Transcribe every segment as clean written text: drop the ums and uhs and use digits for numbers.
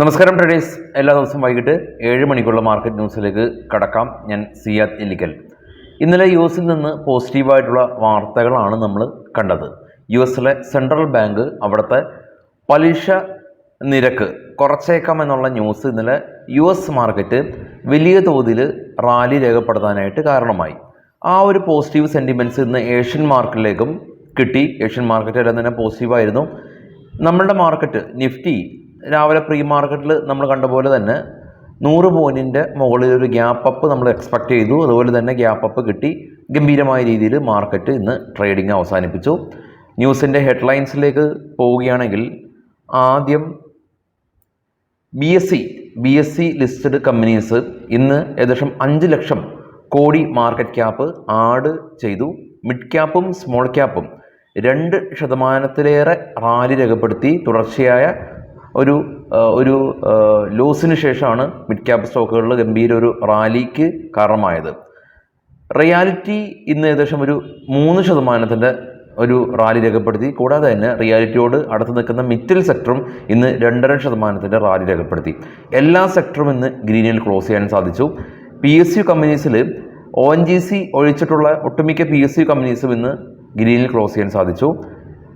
നമസ്കാരം ട്രേഡേഴ്സ്, എല്ലാ ദിവസവും വൈകിട്ട് 7 മണിക്കുള്ള മാർക്കറ്റ് ന്യൂസിലേക്ക് കടക്കാം. ഞാൻ സിയാദ് ഇല്ലിക്കൽ. ഇന്നലെ യു എസിൽ നിന്ന് പോസിറ്റീവായിട്ടുള്ള വാർത്തകളാണ് നമ്മൾ കണ്ടത്. യു എസിലെ സെൻട്രൽ ബാങ്ക് അവിടുത്തെ പലിശ നിരക്ക് കുറച്ചേക്കാം എന്നുള്ള ന്യൂസ് ഇന്നലെ യു എസ് മാർക്കറ്റ് വലിയ തോതിൽ റാലി രേഖപ്പെടുത്താനായിട്ട് കാരണമായി. ആ ഒരു പോസിറ്റീവ് സെൻറ്റിമെൻറ്റ്സ് ഇന്ന് ഏഷ്യൻ മാർക്കറ്റിലേക്കും കിട്ടി. ഏഷ്യൻ മാർക്കറ്റ് എല്ലാം തന്നെ പോസിറ്റീവായിരുന്നു. നമ്മളുടെ മാർക്കറ്റ് നിഫ്റ്റി രാവിലെ പ്രീ മാർക്കറ്റിൽ നമ്മൾ കണ്ട പോലെ തന്നെ 100 പോയിൻറ്റിൻ്റെ മുകളിൽ ഒരു ഗ്യാപ്പ് അപ്പ് നമ്മൾ എക്സ്പെക്റ്റ് ചെയ്തു. അതുപോലെ തന്നെ ഗ്യാപ്പ് അപ്പ് കിട്ടി. ഗംഭീരമായ രീതിയിൽ മാർക്കറ്റ് ഇന്ന് ട്രേഡിംഗ് അവസാനിപ്പിച്ചു. ന്യൂസിൻ്റെ ഹെഡ്ലൈൻസിലേക്ക് പോവുകയാണെങ്കിൽ ആദ്യം B S C listed companies ഇന്ന് ഏകദേശം 5 lakh crore market cap add ചെയ്തു. മിഡ് ക്യാപ്പും സ്മോൾ ക്യാപ്പും 2% റാലി രേഖപ്പെടുത്തി. തുടർച്ചയായ ഒരു ലോസിന് ശേഷമാണ് മിഡ് ക്യാപ്പ് സ്റ്റോക്കുകളിൽ ഗംഭീര ഒരു റാലിക്ക് കാരണമായത്. റിയാലിറ്റി ഇന്ന് ഏകദേശം ഒരു 3% ഒരു റാലി രേഖപ്പെടുത്തി. കൂടാതെ തന്നെ റിയാലിറ്റിയോട് അടുത്ത് നിൽക്കുന്ന മിറ്റൽ സെക്ടറും ഇന്ന് 2.5% റാലി രേഖപ്പെടുത്തി. എല്ലാ സെക്ടറും ഇന്ന് ഗ്രീനിൽ ക്ലോസ് ചെയ്യാൻ സാധിച്ചു. PSU കമ്പനീസിൽ ONGC ഒഴിച്ചിട്ടുള്ള ഒട്ടുമിക്ക PSU കമ്പനീസും ഇന്ന് ഗ്രീനിൽ ക്ലോസ് ചെയ്യാൻ സാധിച്ചു.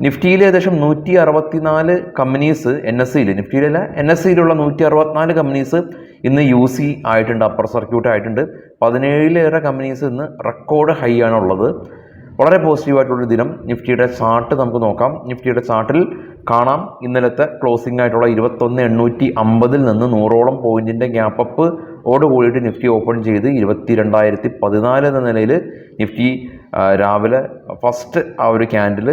നിഫ്റ്റിയിൽ ഏകദേശം 164 കമ്പനീസ് NSEയിലുള്ള 164 കമ്പനീസ് ഇന്ന് UC ആയിട്ടുണ്ട്, അപ്പർ സർക്യൂട്ട് ആയിട്ടുണ്ട്. 17 കമ്പനീസ് ഇന്ന് റെക്കോർഡ് ഹൈ ആണുള്ളത്. വളരെ പോസിറ്റീവായിട്ടുള്ളൊരു ദിനം. നിഫ്റ്റിയുടെ ചാർട്ട് നമുക്ക് നോക്കാം. നിഫ്റ്റിയുടെ ചാർട്ടിൽ കാണാം ഇന്നലത്തെ ക്ലോസിംഗ് ആയിട്ടുള്ള 21,850 നിന്ന് 100ഓളം പോയിൻറ്റിൻ്റെ ഗ്യാപ്പ് അപ്പ് ഓട് കൂടിയിട്ട് നിഫ്റ്റി ഓപ്പൺ ചെയ്ത് 22,014 എന്ന നിലയിൽ നിഫ്റ്റി രാവിലെ ഫസ്റ്റ് ആ ഒരു ക്യാൻഡിൽ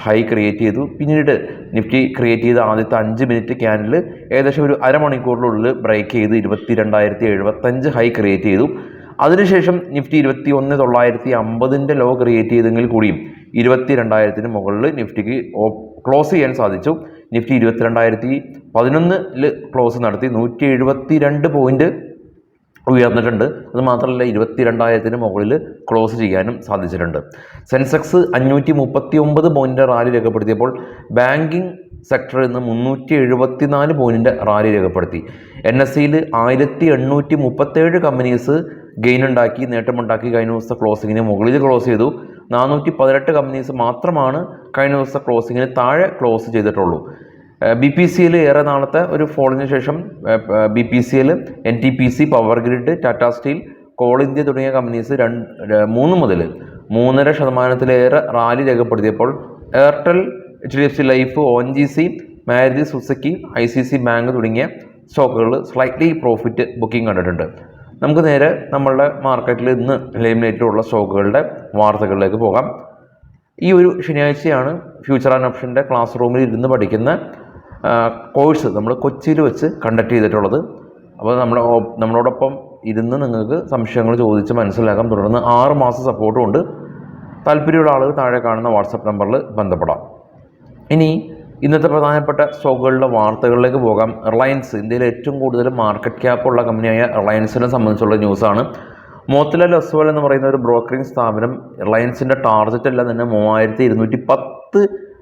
ഹൈ ക്രിയേറ്റ് ചെയ്തു. പിന്നീട് നിഫ്റ്റി ക്രിയേറ്റ് ചെയ്ത ആദ്യത്തെ 5 മിനിറ്റ് ക്യാൻഡിൽ ഏകദേശം ഒരു അരമണിക്കൂറിനുള്ളിൽ ബ്രേക്ക് ചെയ്ത് 22,075 ഹൈ ക്രിയേറ്റ് ചെയ്തു. അതിനുശേഷം നിഫ്റ്റി 21,950 ലോ ക്രിയേറ്റ് ചെയ്തെങ്കിൽ കൂടിയും 22,000 മുകളിൽ നിഫ്റ്റിക്ക് ക്ലോസ് ചെയ്യാൻ സാധിച്ചു. നിഫ്റ്റി 22,011 ക്ലോസ് നടത്തി 172 പോയിൻറ്റ് ഉയർന്നിട്ടുണ്ട്. അതുമാത്രമല്ല 22,000 മുകളിൽ ക്ലോസ് ചെയ്യാനും സാധിച്ചിട്ടുണ്ട്. സെൻസെക്സ് 539 പോയിൻറ്റ് റാലി രേഖപ്പെടുത്തിയപ്പോൾ ബാങ്കിങ് സെക്ടറിൽ നിന്ന് 374 പോയിൻറ്റ് റാലി രേഖപ്പെടുത്തി. NSEയിൽ 1837 കമ്പനീസ് ഗെയിൻ ഉണ്ടാക്കി, നേട്ടമുണ്ടാക്കി. കഴിഞ്ഞ ദിവസത്തെ ക്ലോസിങ്ങിന് മുകളിൽ ക്ലോസ് ചെയ്തു. 418 കമ്പനീസ് മാത്രമാണ് കഴിഞ്ഞ ദിവസത്തെ ക്ലോസിങ്ങിന് താഴെ ക്ലോസ് ചെയ്തിട്ടുള്ളൂ. BPCL ഏറെ നാളത്തെ ഒരു ഫോളിന് ശേഷം BPCL, NTPC, power grid, Tata steel, coal India തുടങ്ങിയ കമ്പനീസ് 3 മുതൽ 3.5% റാലി രേഖപ്പെടുത്തിയപ്പോൾ Airtel, HDFC life, ONGC, Maruti Suzuki, ICICI bank തുടങ്ങിയ സ്റ്റോക്കുകൾ സ്ലൈറ്റ്ലി പ്രോഫിറ്റ് ബുക്കിംഗ് കണ്ടിട്ടുണ്ട്. നമുക്ക് നേരെ നമ്മളുടെ മാർക്കറ്റിൽ ഇന്ന് ലൈംലൈറ്റിലുള്ള സ്റ്റോക്കുകളുടെ വാർത്തകളിലേക്ക് പോകാം. ഈ ഒരു ശനിയാഴ്ചയാണ് ഫ്യൂച്ചർ ആൻഡ് ഓപ്ഷൻ്റെ ക്ലാസ് റൂമിൽ ഇരുന്ന് പഠിക്കുന്ന കോഴ്സ് നമ്മൾ കൊച്ചിയിൽ വെച്ച് കണ്ടക്ട് ചെയ്തിട്ടുള്ളത്. അപ്പോൾ നമ്മളോടൊപ്പം ഇരുന്ന് നിങ്ങൾക്ക് സംശയങ്ങൾ ചോദിച്ച് മനസ്സിലാക്കാം. തുടർന്ന് 6 മാസം സപ്പോർട്ടും ഉണ്ട്. താല്പര്യമുള്ള ആളുകൾ താഴെ കാണുന്ന വാട്സപ്പ് നമ്പറിൽ ബന്ധപ്പെടാം. ഇനി ഇന്നത്തെ പ്രധാനപ്പെട്ട സ്റ്റോക്കുകളുടെ വാർത്തകളിലേക്ക് പോകാം. റിലയൻസ്, ഇന്ത്യയിലെ ഏറ്റവും കൂടുതൽ മാർക്കറ്റ് ക്യാപ്പുള്ള കമ്പനിയായ റിലയൻസിനെ സംബന്ധിച്ചുള്ള ന്യൂസാണ്. മോത്തിലാൽ ഒസ്വാൽ എന്ന് പറയുന്ന ഒരു ബ്രോക്കറിംഗ് സ്ഥാപനം റിലയൻസിൻ്റെ ടാർഗറ്റ് എല്ലാം തന്നെ 3,210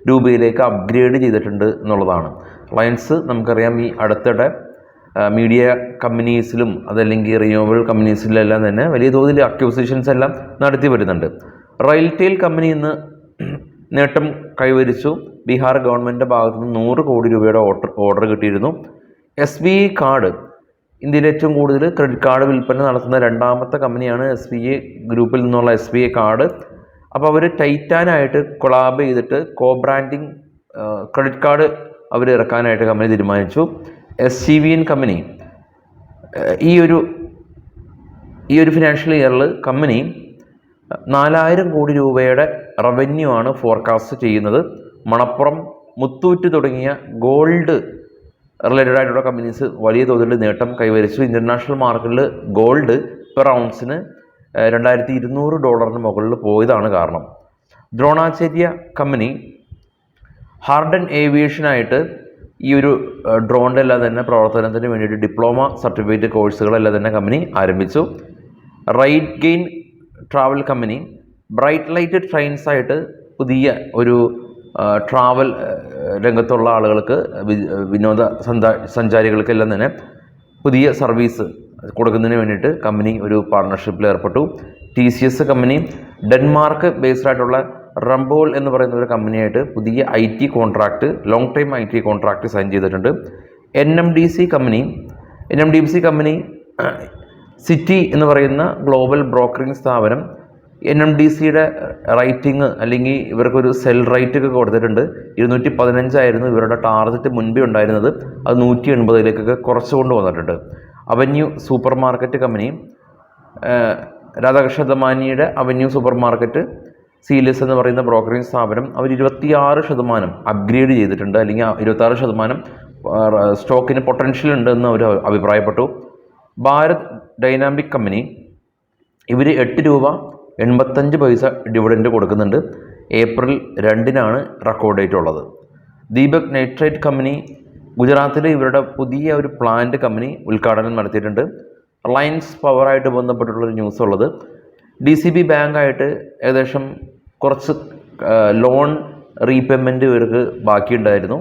രൂപയിലേക്ക് അപ്ഗ്രേഡ് ചെയ്തിട്ടുണ്ട് എന്നുള്ളതാണ്. റിലയൻസ് നമുക്കറിയാം ഈ അടുത്തിടെ മീഡിയ കമ്പനീസിലും അതല്ലെങ്കിൽ റിന്യൂവബിൾ കമ്പനീസിലെല്ലാം തന്നെ വലിയ തോതിൽ അക്വിസിഷൻസ് എല്ലാം നടത്തി വരുന്നുണ്ട്. റെയിൽടെയിൽ കമ്പനി ഇന്ന് നേട്ടം കൈവരിച്ചു. ബീഹാർ ഗവൺമെൻറ്റിൻ്റെ ഭാഗത്തു നിന്ന് 100 കോടി രൂപയുടെ ഓർഡർ കിട്ടിയിരുന്നു. SBI കാർഡ്, ഇന്ത്യയിലെ ഏറ്റവും കൂടുതൽ ക്രെഡിറ്റ് കാർഡ് വിൽപ്പന നടത്തുന്ന 2ാമത്തെ കമ്പനിയാണ് SBI ഗ്രൂപ്പിൽ നിന്നുള്ള SBI കാർഡ്. അപ്പോൾ അവർ ടൈറ്റാനായിട്ട് കൊളാബ് ചെയ്തിട്ട് ബ്രാൻഡിങ് ക്രെഡിറ്റ് കാർഡ് അവർ ഇറക്കാനായിട്ട് കമ്പനി തീരുമാനിച്ചു. SCVN കമ്പനി ഈ ഒരു ഫിനാൻഷ്യൽ ഇയറിൽ കമ്പനി 4,000 കോടി രൂപയുടെ റവന്യൂ ആണ് ഫോർകാസ്റ്റ് ചെയ്യുന്നത്. മണപ്പുറം, മുത്തൂറ്റ് തുടങ്ങിയ ഗോൾഡ് റിലേറ്റഡ് ആയിട്ടുള്ള കമ്പനീസ് വലിയ തോതിൽ നേട്ടം കൈവരിച്ചു. ഇൻ്റർനാഷണൽ മാർക്കറ്റിൽ ഗോൾഡ് പെർ ഔൺസിന് $2,200 മുകളിൽ പോയതാണ് കാരണം. ദ്രോണാചാര്യ കമ്പനി ഹാർഡൻ ഏവിയേഷനായിട്ട് ഈ ഒരു ഡ്രോണിൻ്റെ എല്ലാം തന്നെ പ്രവർത്തനത്തിന് വേണ്ടിയിട്ട് ഡിപ്ലോമ സർട്ടിഫിക്കറ്റ് കോഴ്സുകളെല്ലാം തന്നെ കമ്പനി ആരംഭിച്ചു. Right gain travel company bright light trains ആയിട്ട് പുതിയ ഒരു ട്രാവൽ രംഗത്തുള്ള ആളുകൾക്ക്, വിനോദ സഞ്ചാരികൾക്കെല്ലാം തന്നെ പുതിയ സർവീസ് കൊടുക്കുന്നതിന് വേണ്ടിയിട്ട് കമ്പനി ഒരു പാർട്ണർഷിപ്പിൽ ഏർപ്പെട്ടു. TCS കമ്പനി ഡെൻമാർക്ക് ബേസ്ഡ് ആയിട്ടുള്ള റംബോൾ എന്ന് പറയുന്ന ഒരു കമ്പനിയായിട്ട് പുതിയ IT contract, long time IT contract sign ചെയ്തിട്ടുണ്ട്. NMDC കമ്പനി സിറ്റി എന്ന് പറയുന്ന ഗ്ലോബൽ ബ്രോക്കറിംഗ് സ്ഥാപനം NMDCയുടെ റൈറ്റിംഗ് അല്ലെങ്കിൽ ഇവർക്കൊരു സെൽ റൈറ്റ് ഒക്കെ കൊടുത്തിട്ടുണ്ട്. 215 ഇവരുടെ ടാർഗറ്റ് മുൻപേ ഉണ്ടായിരുന്നത്, അത് 180 കുറച്ചുകൊണ്ട് വന്നിട്ടുണ്ട്. Avenue supermarket company, Radhakrishna ദമാനിയുടെ അവന്യൂ സൂപ്പർ മാർക്കറ്റ് സീലിയസ് എന്ന് പറയുന്ന ബ്രോക്കറിംഗ് സ്ഥാപനം അവർ 26% അപ്ഗ്രേഡ് ചെയ്തിട്ടുണ്ട്, അല്ലെങ്കിൽ 26% സ്റ്റോക്കിന് പൊട്ടൻഷ്യൽ ഉണ്ടെന്ന് അവർ അഭിപ്രായപ്പെട്ടു. ഭാരത് ഡൈനാമിക് കമ്പനി ഇവർ 8 രൂപ 85 പൈസ ഡിവിഡൻഡ് കൊടുക്കുന്നുണ്ട്. ഏപ്രിൽ 2 റെക്കോർഡ് ഡേറ്റ് ഉള്ളത്. ദീപക് നൈട്രേറ്റ് കമ്പനി ഗുജറാത്തിൽ ഇവരുടെ പുതിയ ഒരു പ്ലാന്റ് കമ്പനി ഉദ്ഘാടനം നടത്തിയിട്ടുണ്ട്. റിലയൻസ് പവറായിട്ട് ബന്ധപ്പെട്ടുള്ളൊരു ന്യൂസ് ഉള്ളത്, DCB ബാങ്കായിട്ട് ഏകദേശം കുറച്ച് ലോൺ റീപേയ്മെൻറ്റ് ഇവർക്ക് ബാക്കിയുണ്ടായിരുന്നു.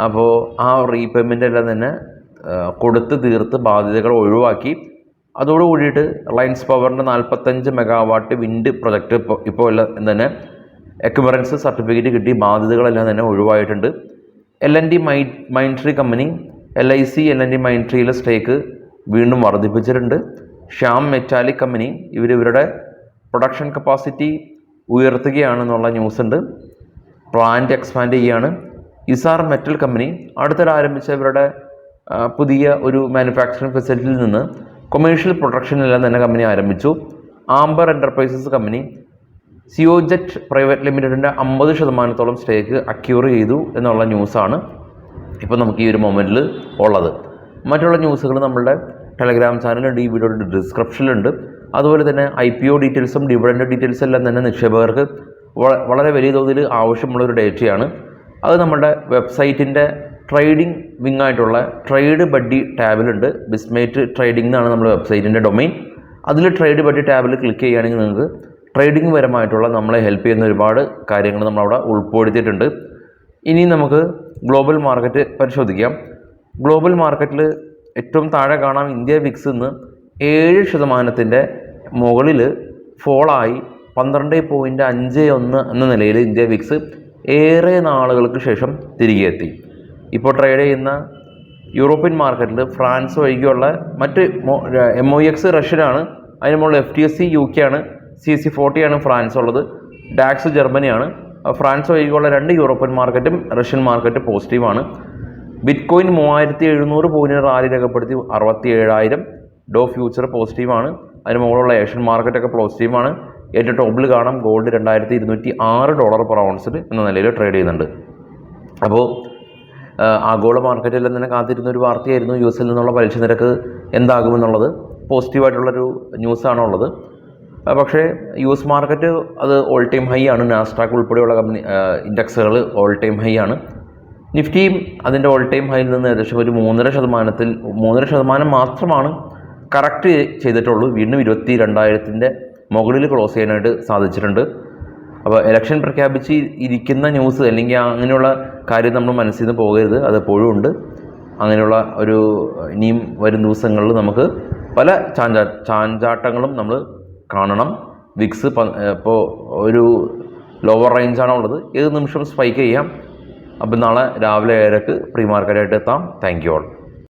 അപ്പോൾ ആ റീപേയ്മെൻ്റ് എല്ലാം തന്നെ കൊടുത്ത് തീർത്ത് ബാധ്യതകൾ ഒഴിവാക്കി. അതോടുകൂടിയിട്ട് റിലയൻസ് പവറിൻ്റെ 45 മെഗാവാട്ട് വിൻഡ് പ്രൊജക്റ്റ് ഇപ്പോൾ എല്ലാം തന്നെ എക്യുമറൻസ് സർട്ടിഫിക്കറ്റ് കിട്ടി, ബാധ്യതകളെല്ലാം തന്നെ ഒഴിവായിട്ടുണ്ട്. L&T മൈൻട്രി കമ്പനി LIC L&T മൈൻട്രിയിലെ സ്റ്റേക്ക് വീണ്ടും വർദ്ധിപ്പിച്ചിട്ടുണ്ട്. ശ്യാം മെറ്റാലിക് കമ്പനി ഇവരുടെ പ്രൊഡക്ഷൻ കപ്പാസിറ്റി ഉയർത്തുകയാണെന്നുള്ള ന്യൂസ് ഉണ്ട്, പ്ലാന്റ് എക്സ്പാൻഡ് ചെയ്യുകയാണ്. ഇസാർ മെറ്റൽ കമ്പനി അടുത്തിടെ ആരംഭിച്ച ഇവരുടെ പുതിയ ഒരു മാനുഫാക്ചറിങ് ഫെസിലിറ്റിയിൽ നിന്ന് കൊമേഴ്ഷ്യൽ പ്രൊഡക്ഷനെല്ലാം തന്നെ കമ്പനി ആരംഭിച്ചു. ആംബർ എൻ്റർപ്രൈസസ് കമ്പനി സിയോജെറ്റ് പ്രൈവറ്റ് ലിമിറ്റഡിൻ്റെ 50% സ്റ്റേക്ക് അക്യൂർ ചെയ്തു എന്നുള്ള ന്യൂസാണ് ഇപ്പോൾ നമുക്ക് ഈ ഒരു മൊമെൻറ്റിൽ ഉള്ളത്. മറ്റുള്ള ന്യൂസുകൾ നമ്മളുടെ ടെലഗ്രാം ചാനലുണ്ട്, ഈ വീഡിയോയുടെ ഡിസ്ക്രിപ്ഷനിലുണ്ട്. അതുപോലെ തന്നെ IPO ഡീറ്റെയിൽസും ഡിവിഡൻഡ് ഡീറ്റെയിൽസും എല്ലാം തന്നെ നിക്ഷേപകർക്ക് വളരെ വലിയ തോതിൽ ആവശ്യമുള്ളൊരു ഡേറ്റയാണ്. അത് നമ്മുടെ വെബ്സൈറ്റിൻ്റെ ട്രേഡിംഗ് വിങ് ആയിട്ടുള്ള ട്രേഡ് ബഡ്ഡി ടാബിലുണ്ട്. ബിസ്മേറ്റ് ട്രേഡിംഗ് എന്നാണ് നമ്മുടെ വെബ്സൈറ്റിൻ്റെ ഡൊമൈൻ. അതിൽ ട്രേഡ് ബഡ്ഡി ടാബിൽ ക്ലിക്ക് ചെയ്യുകയാണെങ്കിൽ നിങ്ങൾക്ക് ട്രേഡിംഗ് പരമായിട്ടുള്ള നമ്മളെ ഹെൽപ്പ് ചെയ്യുന്ന ഒരുപാട് കാര്യങ്ങൾ നമ്മളവിടെ ഉൾപ്പെടുത്തിയിട്ടുണ്ട്. ഇനി നമുക്ക് ഗ്ലോബൽ മാർക്കറ്റ് പരിശോധിക്കാം. ഗ്ലോബൽ മാർക്കറ്റിൽ ഏറ്റവും താഴെ കാണാം ഇന്ത്യ വിക്സ് ഇന്ന് 7% മുകളിൽ ഫോളായി 12.51 എന്ന നിലയിൽ ഇന്ത്യ വിക്സ് ഏറെ നാളുകൾക്ക് ശേഷം തിരികെ എത്തി. ഇപ്പോൾ ട്രേഡ് ചെയ്യുന്ന യൂറോപ്യൻ മാർക്കറ്റിൽ ഫ്രാൻസ് ഒഴികെയുള്ള മറ്റ് MOX റഷ്യനാണ്, അതിന് മുകളിൽ FTSE UK ആണ്, CAC 40 ആണ് ഫ്രാൻസ് ഉള്ളത്, ഡാക്സ് ജർമ്മനിയാണ്. ഫ്രാൻസ് ഒഴികെയുള്ള 2 യൂറോപ്യൻ മാർക്കറ്റും റഷ്യൻ മാർക്കറ്റ് പോസിറ്റീവാണ്. ബിറ്റ്കോയിൻ 3700 പോയിന്റ് റാലി രേഖപ്പെടുത്തി 67,000. ഡോ ഫ്യൂച്ചർ പോസിറ്റീവാണ്, അതിന് മുകളിലുള്ള ഏഷ്യൻ മാർക്കറ്റൊക്കെ പോസിറ്റീവാണ്. ഏറ്റവും ടോപ്പിൽ കാണാം ഗോൾഡ് $2206 പെർ ഔൺസിൽ എന്ന നിലയിൽ ട്രേഡ് ചെയ്യുന്നുണ്ട്. അപ്പോൾ ആഗോള മാർക്കറ്റെല്ലാം തന്നെ കാത്തിരുന്ന ഒരു വാർത്തയായിരുന്നു US നിന്നുള്ള പലിശ നിരക്ക് എന്താകുമെന്നുള്ളത്. പോസിറ്റീവായിട്ടുള്ളൊരു ന്യൂസാണ് ഉള്ളത്. പക്ഷേ US മാർക്കറ്റ് അത് ഓൾ ടൈം ഹൈ ആണ്. നാസ്ഡാക്ക് ഉൾപ്പെടെയുള്ള ഇൻഡെക്സുകൾ ഓൾ ടൈം ഹൈ ആണ്. നിഫ്റ്റിയും അതിൻ്റെ ഓൾ ടൈം ഹൈയിൽ നിന്ന് ഏകദേശം ഒരു 3.5% മാത്രമാണ് കറക്റ്റ് ചെയ്തിട്ടുള്ളൂ. വീണ്ടും 22,000 മുകളിൽ ക്ലോസ് ചെയ്യാനായിട്ട് സാധിച്ചിട്ടുണ്ട്. അപ്പോൾ ഇലക്ഷൻ പ്രഖ്യാപിച്ച് ഇരിക്കുന്ന ന്യൂസ് അല്ലെങ്കിൽ അങ്ങനെയുള്ള കാര്യം നമ്മൾ മനസ്സിൽ നിന്ന് പോകരുത്, അത് എപ്പോഴും ഉണ്ട്. അങ്ങനെയുള്ള ഒരു ഇനിയും വരും ദിവസങ്ങളിൽ നമുക്ക് പല ചാഞ്ചാട്ടങ്ങളും നമ്മൾ കാണണം. വിക്സ് ഇപ്പോൾ ഒരു ലോവർ റേഞ്ചാണ് ഉള്ളത്, ഏത് നിമിഷം സ്പൈക്ക് ചെയ്യാം. അപ്പോൾ നാളെ രാവിലെ 7:00 പ്രീ മാർക്കറ്റായിട്ട് എത്താം. Thank you all.